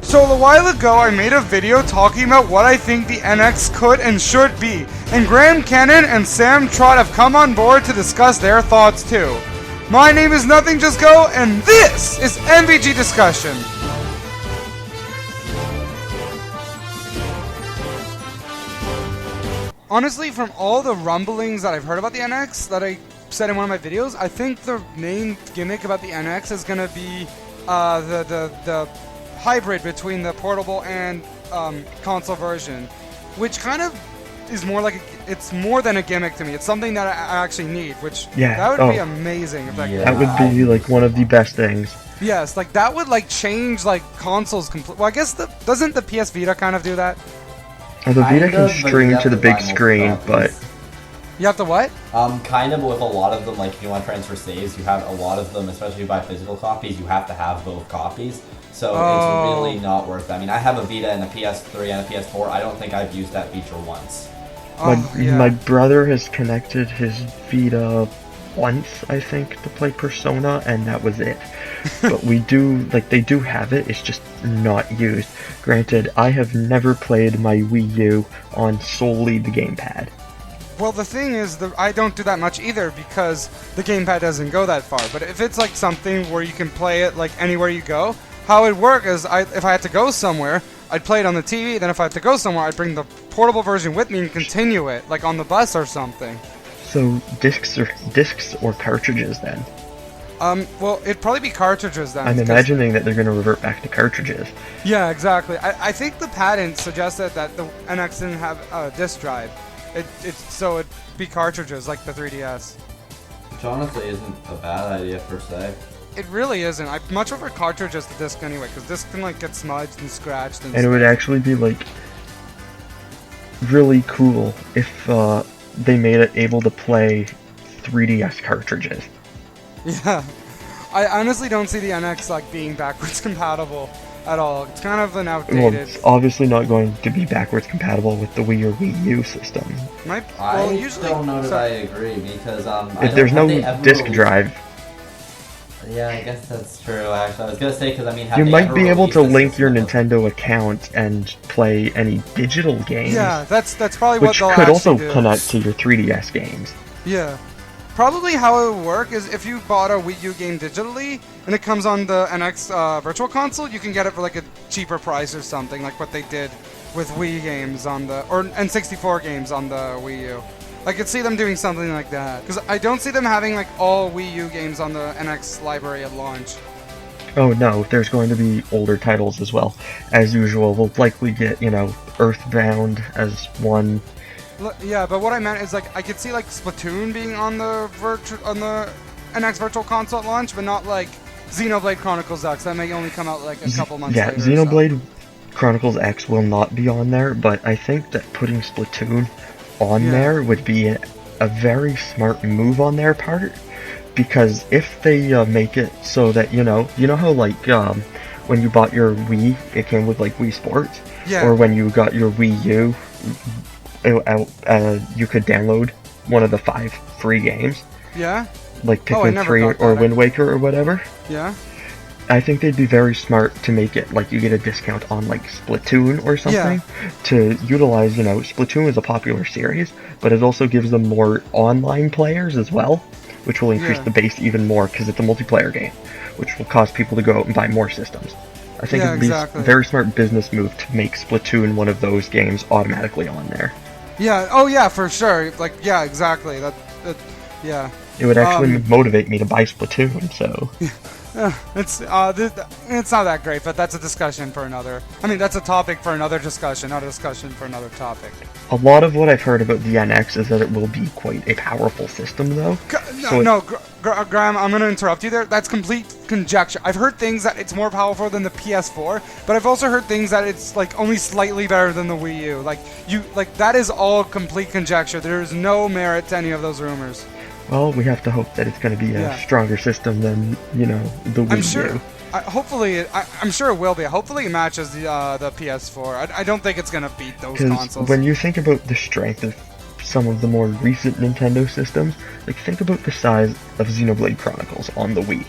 So a while ago I made a video talking about what I think the NX could and should be, and Graham Cannon and Sam Trott have come on board to discuss their thoughts too. My name is Nothing Just Go, and this is NVG Discussion. Honestly, from all the rumblings that I've heard about the NX that I said in one of my videos, I think the main gimmick about the NX is gonna be the hybrid between the portable and console version, which kind of is more like it's more than a gimmick to me. It's something that I actually need, which that would be amazing if that would be like one of the best things. Yes, like that would like change like consoles completely. Well, I guess doesn't the PS Vita kind of do that? The Vita can stream to the big screen, but you have to what? Kind of with a lot of them, like if you want to transfer saves, you have a lot of them, especially if you buy physical copies, you have to have both copies. So it's really not worth it. I mean, I have a Vita and a PS3 and a PS4. I don't think I've used that feature once. My brother has connected his Vita once, I think, to play Persona, and that was it. But they do have it, it's just not used. Granted, I have never played my Wii U on solely the gamepad. Well, the thing is, I don't do that much either because the gamepad doesn't go that far. But if it's like something where you can play it like anywhere you go, how it would work is if I had to go somewhere, I'd play it on the TV, then if I had to go somewhere, I'd bring the portable version with me and continue it, like on the bus or something. So, discs or cartridges then? Well, it'd probably be cartridges then. I'm imagining that they're going to revert back to cartridges. Yeah, exactly. I think the patent suggested that the NX didn't have a disc drive. So it'd be cartridges like the 3DS. Which honestly isn't a bad idea per se. It really isn't. I much prefer cartridges to disc anyway, because disc can like get smudged and scratched and it would actually be like really cool if they made it able to play 3DS cartridges. Yeah, I honestly don't see the NX like being backwards compatible at all. It's kind of an outdated. Well, it's obviously not going to be backwards compatible with the Wii or Wii U system. I don't know that I agree because if there's no disc drive. Yeah, I guess that's true. Actually, I was gonna say because I mean, you might be able to link your Nintendo account and play any digital games. Yeah, that's probably what they'll actually do. Which could also do. Connect to your 3DS games. Yeah. Probably how it would work is if you bought a Wii U game digitally and it comes on the NX Virtual Console, you can get it for like a cheaper price or something, like what they did with Wii games on the and 64 games on the Wii U. I could see them doing something like that because I don't see them having like all Wii U games on the NX library at launch. Oh no, there's going to be older titles as well. As usual, we'll likely get, Earthbound as one. Yeah, but what I meant is like I could see like Splatoon being on the NX Virtual Console at launch, but not like Xenoblade Chronicles X. That may only come out like a couple months later. Yeah, Xenoblade Chronicles X will not be on there, but I think that putting Splatoon on there would be a very smart move on their part, because if they make it so that you know how like when you bought your Wii, it came with like Wii Sports, or when you got your Wii U. You could download one of the 5 free games. Yeah? Like Pikmin 3 or Wind Waker or whatever. Yeah? I think they'd be very smart to make it like you get a discount on like Splatoon or something. To utilize, Splatoon is a popular series, but it also gives them more online players as well, which will increase the base even more because it's a multiplayer game, which will cause people to go out and buy more systems. I think it'd be a very smart business move to make Splatoon one of those games automatically on there. Yeah, oh yeah, for sure. Like, yeah, exactly. Yeah. It would actually motivate me to buy Splatoon, so... It's not that great, but that's a discussion for another... I mean, that's a topic for another discussion, not a discussion for another topic. A lot of what I've heard about the NX is that it will be quite a powerful system, though. Graham, I'm going to interrupt you there. That's complete conjecture. I've heard things that it's more powerful than the PS4, but I've also heard things that it's like only slightly better than the Wii U. That is all complete conjecture. There is no merit to any of those rumors. Well, we have to hope that it's going to be a stronger system than, the Wii U. I'm sure it will be. Hopefully it matches the PS4. I don't think it's going to beat those consoles. When you think about the strength of some of the more recent Nintendo systems, think about the size of Xenoblade Chronicles on the Wii.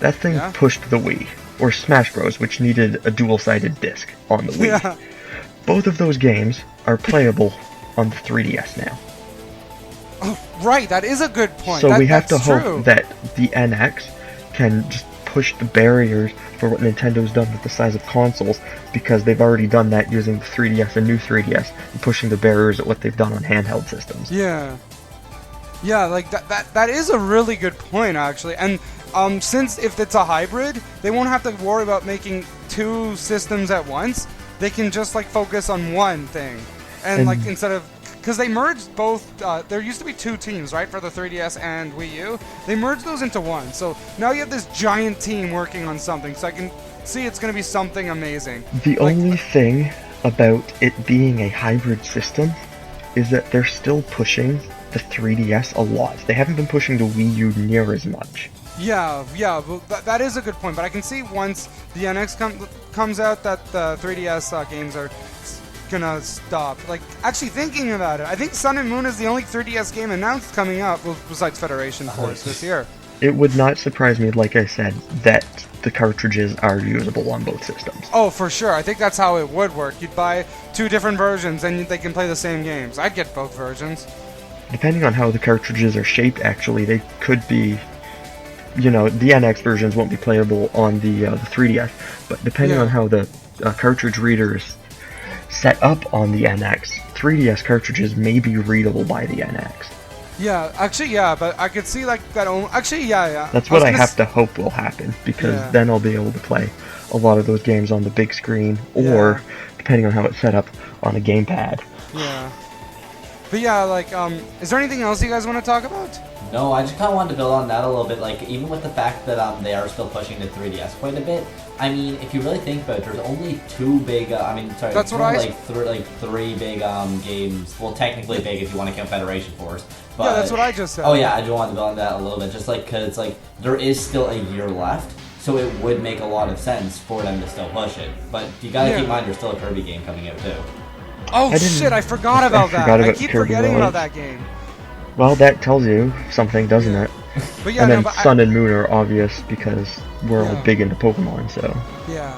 That thing pushed the Wii. or Smash Bros, which needed a dual-sided disc on the Wii. Yeah. Both of those games are playable on the 3DS now. Oh, right, that is a good point. So we have to that's true. hope that the NX can just push the barriers for what Nintendo's done with the size of consoles, because they've already done that using the 3DS and new 3DS, and pushing the barriers at what they've done on handheld systems. Yeah. Yeah, like that is a really good point, actually. And since if it's a hybrid, they won't have to worry about making two systems at once. They can just like focus on one thing, and like instead of, because they merged both. There used to be two teams, right, for the 3DS and Wii U. They merged those into one. So now you have this giant team working on something. So I can see it's going to be something amazing. The only thing about it being a hybrid system is that they're still pushing the 3DS a lot. They haven't been pushing the Wii U near as much. Yeah, well, that is a good point. But I can see once the NX comes out that the 3DS games are gonna stop. Like, actually thinking about it, I think Sun and Moon is the only 3DS game announced coming up, well, besides Federation Force this year. It would not surprise me, like I said, that the cartridges are usable on both systems. Oh, for sure. I think that's how it would work. You'd buy two different versions and they can play the same games. I'd get both versions. Depending on how the cartridges are shaped, actually, they could be, you know, the NX versions won't be playable on the 3DS, but depending on how the cartridge reader is set up on the NX, 3DS cartridges may be readable by the NX. Yeah, actually, yeah, but I could see like that. Actually, yeah. That's what I have to hope will happen, because then I'll be able to play a lot of those games on the big screen, or depending on how it's set up, on a gamepad. Yeah. But yeah, like, is there anything else you guys want to talk about? No, I just kind of wanted to build on that a little bit. Like, even with the fact that they are still pushing the 3DS quite a bit. I mean, if you really think about it, there's only two big. That's what I. Three big games. Well, technically big if you want to count Federation Force. But, yeah, that's what I just said. Oh yeah, I do want to build on that a little bit, just like because like there is still a year left, so it would make a lot of sense for them to still push it. But you gotta keep in mind, there's still a Kirby game coming out too. Oh shit! I forgot about that. I keep Kirby forgetting about that game. Well, that tells you something, doesn't it? But yeah, and then Sun and Moon are obvious because we're all big into Pokemon, so. Yeah.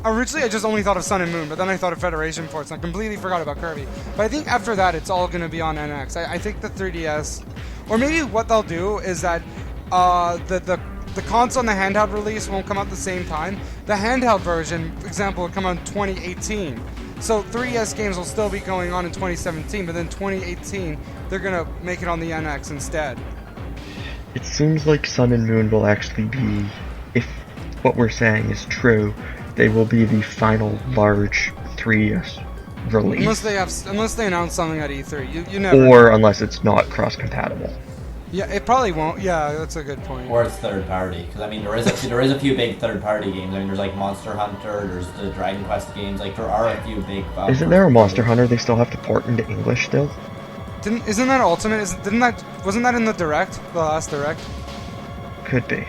Originally I just only thought of Sun and Moon, but then I thought of Federation Force, and I completely forgot about Kirby. But I think after that, it's all gonna be on NX. I think the 3DS, or maybe what they'll do is that the console and the handheld release won't come out at the same time. The handheld version, for example, will come out in 2018. So 3DS games will still be going on in 2017, but then 2018 they're gonna make it on the NX instead. It seems like Sun and Moon will actually be, if what we're saying is true, they will be the final large 3DS release. Unless they announce something at E3, you never. Or unless it's not cross-compatible. Yeah, it probably won't. Yeah, that's a good point. Or it's third party, because I mean there is a few big third party games. I mean there's like Monster Hunter, there's the Dragon Quest games. Like there are a few big. Isn't there a Monster Hunter they still have to port into English still? Isn't that Ultimate? Wasn't that in the Direct, the last Direct? Could be.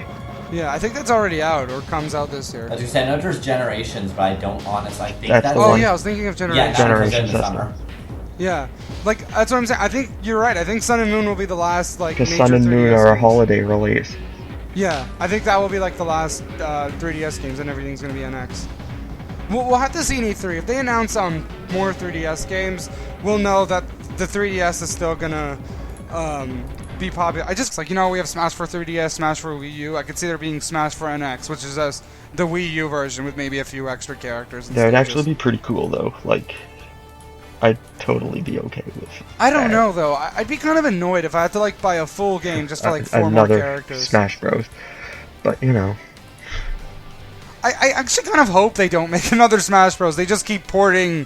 Yeah, I think that's already out or comes out this year. As you said, I know there's Generations, but I don't honestly think that's that's. the Oh one. yeah, I was thinking of Generations. Yeah, Generations. in the summer. Yeah, like that's what I'm saying. I think you're right. I think Sun and Moon will be the last like. Because major Sun and 3DS Moon are a games. holiday release. Yeah, I think that will be like the last 3DS games, and everything's gonna be NX. We'll have to see in E3 if they announce more 3DS games. We'll know that the 3DS is still gonna be popular. I just like we have Smash for 3DS, Smash for Wii U. I could see there being Smash for NX, which is the Wii U version with maybe a few extra characters. And That would stages. actually be pretty cool though. Like, I'd totally be okay with. I don't know though. I'd be kind of annoyed if I had to like buy a full game just for like 4 more another characters. Smash Bros. But you know. I actually kind of hope they don't make another Smash Bros. They just keep porting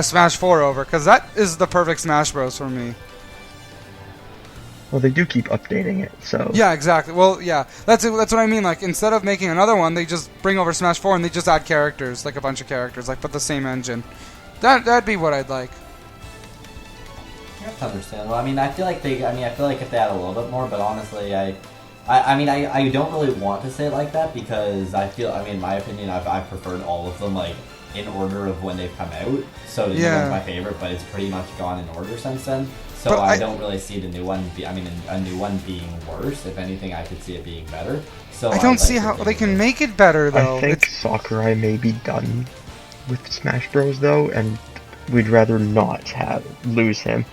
Smash 4 over, because that is the perfect Smash Bros. For me. Well, they do keep updating it, so. Yeah, exactly. Well, yeah, that's what I mean. Like, instead of making another one, they just bring over Smash 4 and they just add characters, like a bunch of characters, like, but the same engine. That'd be what I'd like. That's understandable. I mean, I feel like if they add a little bit more, but honestly, I don't really want to say it like that because I feel, I mean, in my opinion, I've preferred all of them. Like, in order of when they've come out. So the new one's my favorite, but it's pretty much gone in order since then. So But I don't really see the new one. A new one being worse. If anything, I could see it being better. So I don't see how they can make it better though. I think Sakurai may be done with Smash Bros. Though, and we'd rather not lose him.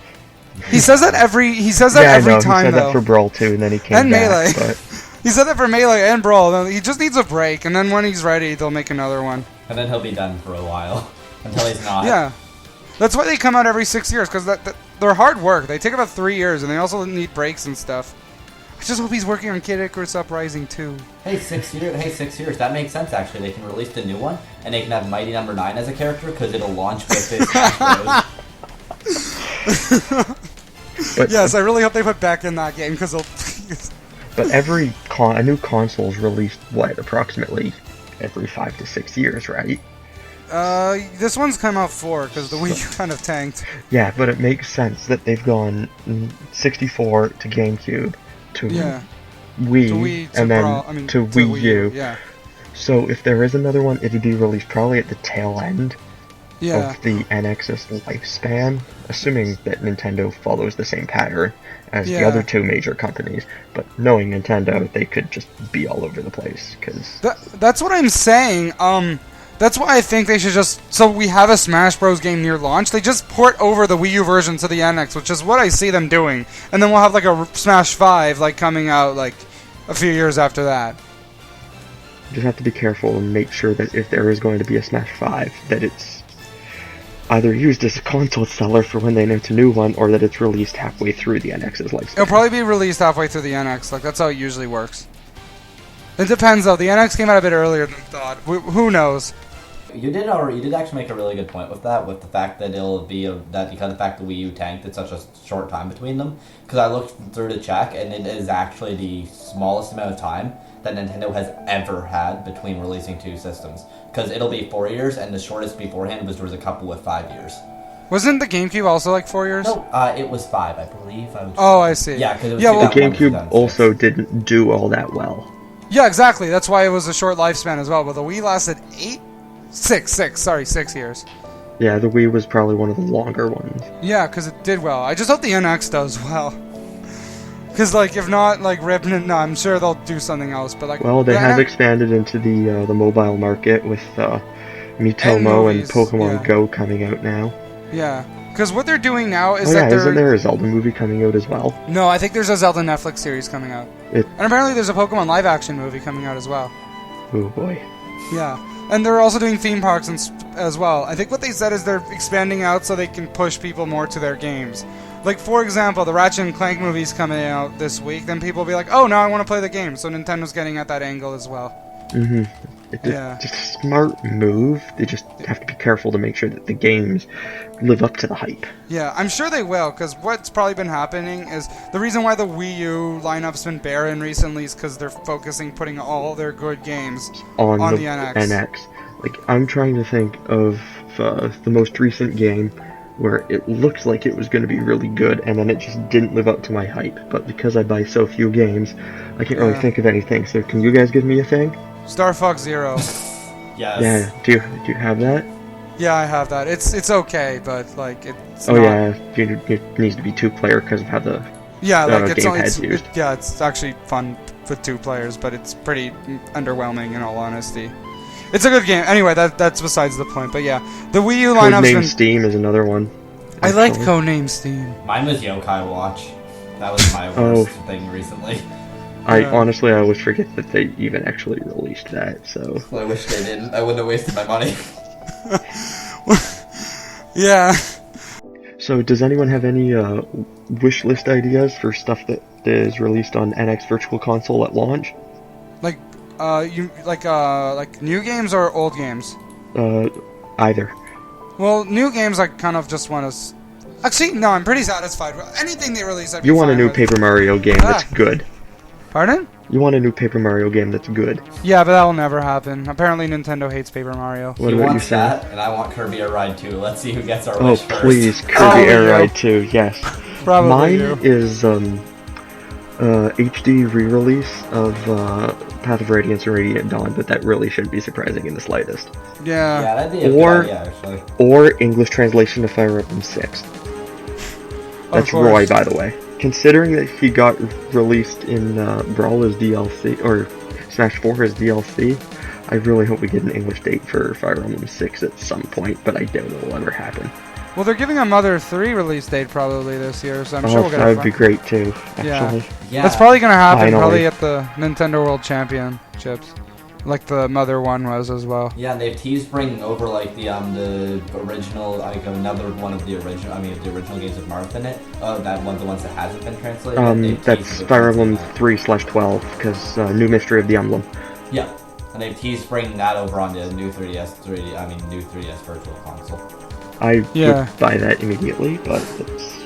He says that every yeah, time he said though. that for Brawl 2, and then he came And back. Melee. But He said that for Melee and Brawl. He just needs a break, and then when he's ready, they'll make another one. And then he'll be done for a while until he's not. Yeah, that's why they come out every 6 years, because they're hard work. They take about 3 years, and they also need breaks and stuff. I just hope he's working on Kid Icarus Uprising too. Hey, 6 years. Hey, 6 years. That makes sense actually. They can release the new one, and they can have Mighty Number 9 as a character because it'll launch with this Smash Bros. But, Yes, I really hope they put back in that game, because they'll... but a new console's released, what, approximately every 5 to 6 years, right? This one's come out 4, because the Wii U kind of tanked. Yeah, but it makes sense that they've gone 64 to GameCube to Yeah. Wii, To Wii, to and then Brawl, to Wii U. Yeah. So if there is another one, it'd be released probably at the tail end Yeah. of the NX's lifespan, assuming that Nintendo follows the same pattern as the Yeah. other two major companies. But knowing Nintendo, they could just be all over the place, because... That's what I'm saying. That's why I think they should just... So we have a Smash Bros. Game near launch. They just port over the Wii U version to the NX, which is what I see them doing. And then we'll have like a Smash 5 like coming out like a few years after that. You just have to be careful and make sure that if there is going to be a Smash 5, that it's either used as a console seller for when they announce a new one, or that it's released halfway through the NX's lifespan. It'll probably be released halfway through the NX. Like, that's how it usually works. It depends, though. The NX came out a bit earlier than thought. Who knows? You did actually make a really good point with that, with the fact that it'll be that because the fact the Wii U tanked, it's such a short time between them. Because I looked through to check, and it is actually the smallest amount of time that Nintendo has ever had between releasing two systems. Because it'll be 4 years, and the shortest beforehand was there was a couple with 5 years. Wasn't the GameCube also like 4 years? No, it was 5, I believe. Oh, I see. Yeah, because it was Yeah, well, The 2001 to GameCube 2006. also didn't do all that well. Yeah, exactly. That's why it was a short lifespan as well. But the Wii lasted 6 years. Yeah, the Wii was probably one of the longer ones. Yeah, because it did well. I just hope the NX does well. Because, like, if not, like, no, I'm sure they'll do something else. But like, Well, they the have NX expanded into the mobile market with Miitomo and movies, Pokemon yeah. Go coming out now. Yeah, because what they're doing now is Oh that yeah, they're... isn't there a Zelda movie coming out as well? No, I think there's a Zelda Netflix series coming out. And apparently there's a Pokemon live-action movie coming out as well. Oh boy. Yeah, and they're also doing theme parks as well. I think what they said is they're expanding out so they can push people more to their games. Like, for example, the Ratchet and Clank movie's coming out this week, then people will be like, oh, now I want to play the game. So Nintendo's getting at that angle as well. Mm-hmm. It's just a smart move. They just have to be careful to make sure that the games live up to the hype. Yeah, I'm sure they will, because what's probably been happening is the reason why the Wii U lineup's been barren recently is because they're putting all their good games on the NX. Like, I'm trying to think of the most recent game where it looked like it was going to be really good, and then it just didn't live up to my hype. But because I buy so few games, I can't really think of anything. So can you guys give me a thing? Star Fox Zero. Yes. Yeah, do you have that? Yeah, I have that. It's okay, but like it's. Oh not... yeah, it needs to be 2-player because of how the gamepad's used. It's actually fun with 2 players, but it's pretty underwhelming in all honesty. It's a good game. Anyway, that's besides the point. But yeah, the Wii U lineup's Codename been... Steam is another one. I like Codename Steam. Mine was Yokai Watch. That was my worst thing recently. I honestly, I always forget that they even actually released that, so... Well, I wish they didn't. I wouldn't have wasted my money. Yeah. So, does anyone have any wish list ideas for stuff that is released on NX Virtual Console at launch? Like, like new games or old games? Either. Well, new games I kind of just want to... Actually, no, I'm pretty satisfied with anything they release. You want a new Paper Mario game that's good. Pardon? You want a new Paper Mario game that's good. Yeah, but that will never happen. Apparently Nintendo hates Paper Mario. What He about you, wants Sam? that, and I want Kirby Air Ride 2. Let's see who gets our Oh, wish first. please, Kirby Air you. Ride 2, yes. Probably Mine you. is, HD re-release of Path of Radiance and Radiant Dawn, but that really shouldn't be surprising in the slightest. Yeah. Yeah, that'd be a good idea, actually. Or English translation of Fire Emblem 6. That's Roy, by the way. Considering that he got released in Brawl as DLC, or Smash 4 as DLC, I really hope we get an English date for Fire Emblem 6 at some point, but I doubt it'll ever happen. Well, they're giving a Mother 3 release date probably this year, so I'm sure we'll get that it. would be great too, actually. Yeah. That's probably going to happen Finally. probably at the Nintendo World Championships, like the Mother one was as well. Yeah, and they've teased bringing over like the original, like another one of the original. I mean, the original games with Marth in it. That one, the ones that hasn't been translated. That's Fire Emblem 3/12, because New Mystery of the Emblem. Yeah, and they've teased bringing that over on the new 3DS, new 3DS Virtual Console. I would buy that immediately, but it's...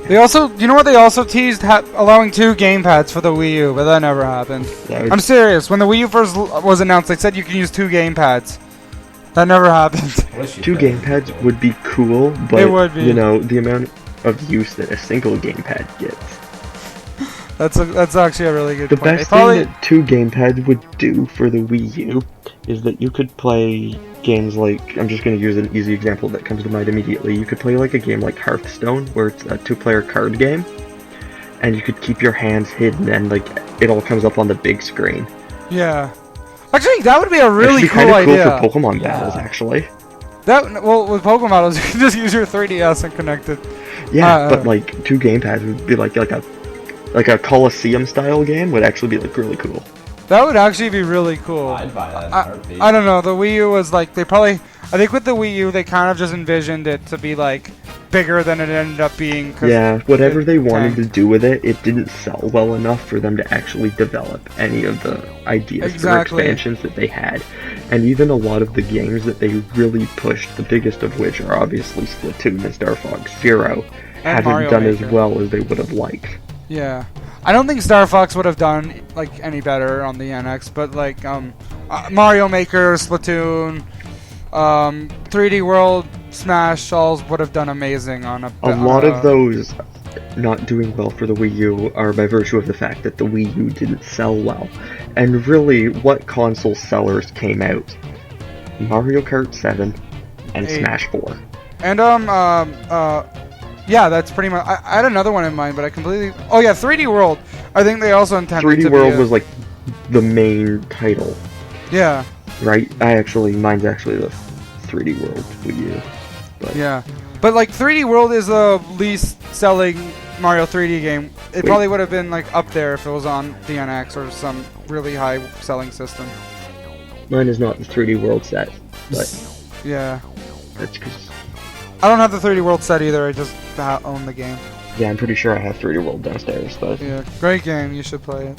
They also, you know what? They also teased allowing 2 gamepads for the Wii U, but that never happened. I'm serious. When the Wii U first was announced, they said you can use 2 gamepads. That never happened. 2 gamepads would be cool, but it would be. You know the amount of use that a single gamepad gets. That's actually a really good The point. best thing that 2 gamepads would do for the Wii U is that you could play games like, I'm just going to use an easy example that comes to mind immediately. You could play like a game like Hearthstone, where it's a 2-player card game, and you could keep your hands hidden and like it all comes up on the big screen. Yeah. Actually, that would be a really cool kind of idea. Cool for Pokemon battles, actually. Well, with Pokemon battles, you can just use your 3DS and connect it. Yeah, but like 2 gamepads would be like a Coliseum style game would actually be like really cool. That would actually be really cool. I'd buy that in a heartbeat. I don't know. The Wii U was like, I think with the Wii U, they kind of just envisioned it to be like bigger than it ended up being. Yeah, whatever they wanted to do with it, it didn't sell well enough for them to actually develop any of the ideas for expansions that they had. And even a lot of the games that they really pushed, the biggest of which are obviously Splatoon and Star Fox Zero, haven't done as well as they would have liked. Yeah. I don't think Star Fox would have done like any better on the NX, but like Mario Maker, Splatoon, 3D World, Smash, all would have done amazing on a lot of those not doing well for the Wii U are by virtue of the fact that the Wii U didn't sell well. And really, what console sellers came out? Mario Kart 7 and Smash 4. And yeah, that's pretty much. I had another one in mind, but I completely. Oh yeah, 3D World. I think they also intended 3D to World was like the main title. Yeah. Right. Mine's actually the 3D World Wii U. But. Yeah, but like 3D World is the least selling Mario 3D game. It probably would have been like up there if it was on the NX or some really high selling system. Mine is not the 3D World set, but yeah, that's because I don't have the 3D World set either. I just own the game. Yeah, I'm pretty sure I have 3D World downstairs, but yeah, great game. You should play it.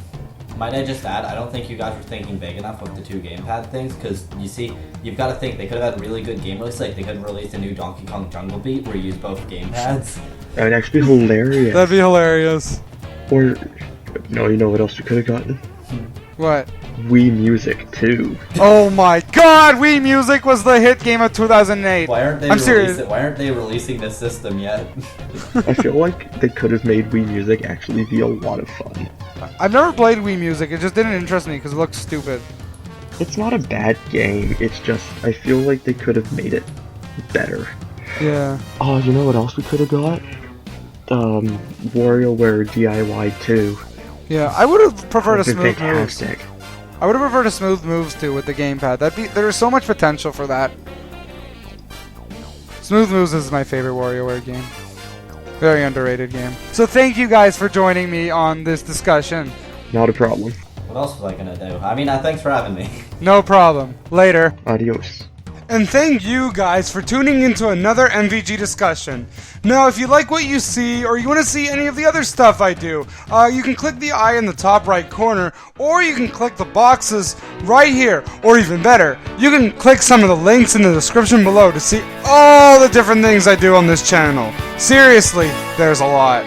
Might I just add, I don't think you guys were thinking big enough with the 2 gamepad things, because you see, you've got to think they could have had really good game modes, like they could have released a new Donkey Kong Jungle Beat where you use both gamepads. That would actually be hilarious. That'd be hilarious. Or, no, you know what else we could have gotten? What? Wii Music 2. Oh my god, Wii Music was the hit game of 2008. Why aren't they releasing this system yet? I feel like they could have made Wii Music actually be a lot of fun. I've never played Wii Music, it just didn't interest me because it looked stupid. It's not a bad game, it's just, I feel like they could have made it better. Yeah. Oh, you know what else we could have got? WarioWare DIY 2. Yeah, I would have preferred a smooth fantastic. moves. I would have preferred a smooth moves too with the gamepad. There's so much potential for that. Smooth Moves is my favorite WarioWare game. Very underrated game. So thank you guys for joining me on this discussion. Not a problem. What else was I gonna do? I mean, thanks for having me. No problem. Later. Adios. And thank you guys for tuning into another NVG discussion. Now, if you like what you see, or you want to see any of the other stuff I do, you can click the eye in the top right corner, or you can click the boxes right here, or even better, you can click some of the links in the description below to see all the different things I do on this channel. Seriously, there's a lot.